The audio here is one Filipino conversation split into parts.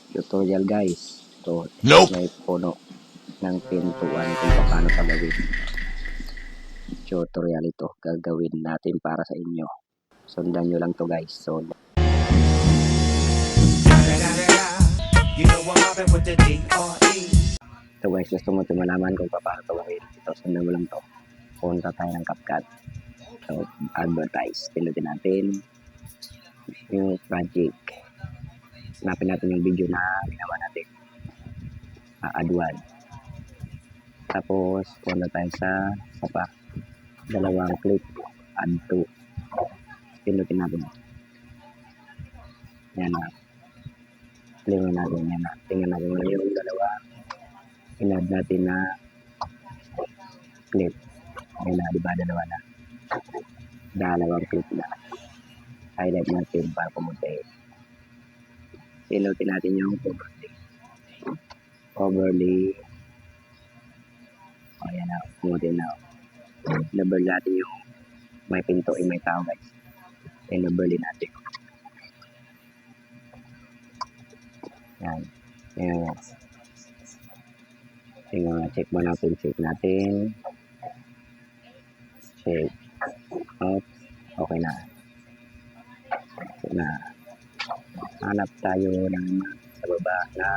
Tutorial guys. Ito, Nope. may puno ng pintuan kung paano ito gawin. Tutorial ito. Gagawin natin para sa inyo. Sundan nyo lang to guys. So, You know I'm mobbing with the D.R.E. ito guys, gusto mo ito malaman kung paano ito gawin. Ito, sundan mo lang to. Punta tayo ng CapCut. So, advertise. Pinutin natin yung project. Hanapin natin yung video na ginawa natin. Add one. Tapos, punta tayo sa pa. Dalawang click. Add to. Pinutin natin. Yan na. Tingnan natin yan na. Tingnan natin yung dalawa. Inad natin na clip. Ayun na, diba? Dalawa na. Dalawang clip na. Highlight natin para pumunti. Pinutin natin yung overlay. Overlay. O, yan na. Pumunti na. Double natin yung may pinto ay may tao guys. Double natin. Yan. Yan. Tingnan, check mo natin. Check natin. Check. Off. Okay na. Okay na. Hanap tayo ng sa baba na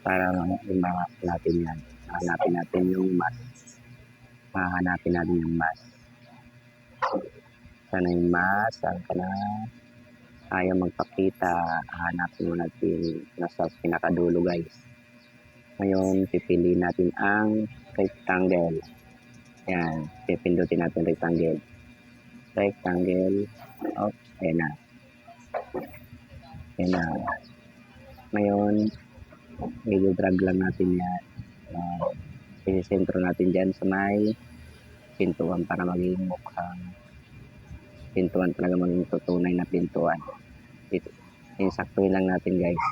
para i-map natin yan. Hanapin natin yung mask. Hahanapin natin yung mask. Sana yung mask. Saan ka na? Ayaw magpakita. Hanapin mo natin nasa pinakadulo guys. Ngayon, pipili natin ang rectangle. Yan. Pipindutin natin rectangle. Rectangle. Oops. Ayan na. Ayan na. Ngayon, i-drag lang natin yan. Isisentro natin dyan sa may pintuan para maging mukhang pintuan talaga, maging tutunay na pintuan. Insaktuin lang natin guys.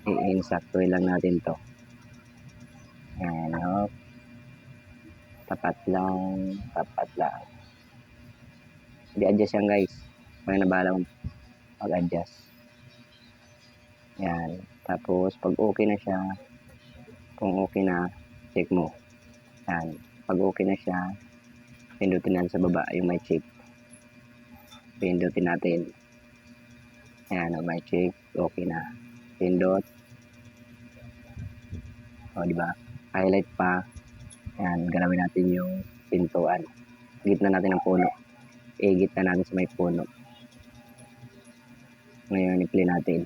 I-insaktuin lang natin to. Ayan o. Tapat lang. Tapat lang. I-adjust yan guys. May nabala kong mag-adjust. Ayan. Tapos pag okay na siya, kung okay na, check mo. Ayan. Pag okay na siya, pindutin natin sa baba yung may check. Pindutin natin. Ayan, may check. Okay na. Pindot. O, diba? Highlight pa. Ayan, galawin natin yung pintuan. Gitna natin ng puno. Gitna natin sa may puno. Ngayon, i-play natin.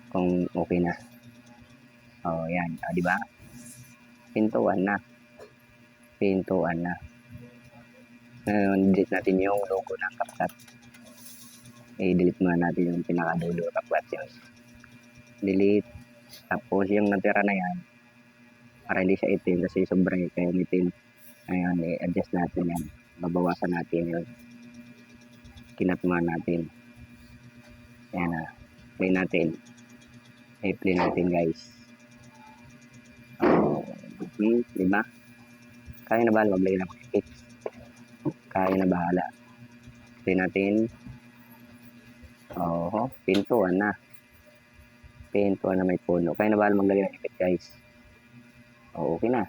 Kung okay na. O, yan. O, diba? Pintuan na. Pintuan na. Ngayon, delete natin yung logo ng CapCut. I-delete muna natin yung pinakadulo. CapCut yun. Delete. Tapos, yung natira na yan, para hindi siya itim kasi sobrang kaya itim. Ngayon, i-adjust natin yan. Babawasan natin yun. Kinatman natin. Yan na. Play natin. I-play natin guys. Diba? Kaya na ba? Maglagay na mag-fix. Kaya na bahala. Play natin. Pintuan na. Pintuan na may puno. Kaya na ba maglagay ng effect guys? Okay na.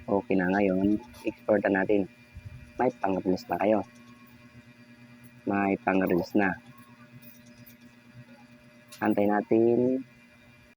Okay na ngayon. Export na natin. May pang-release na kayo. May pang-release na. Antay natin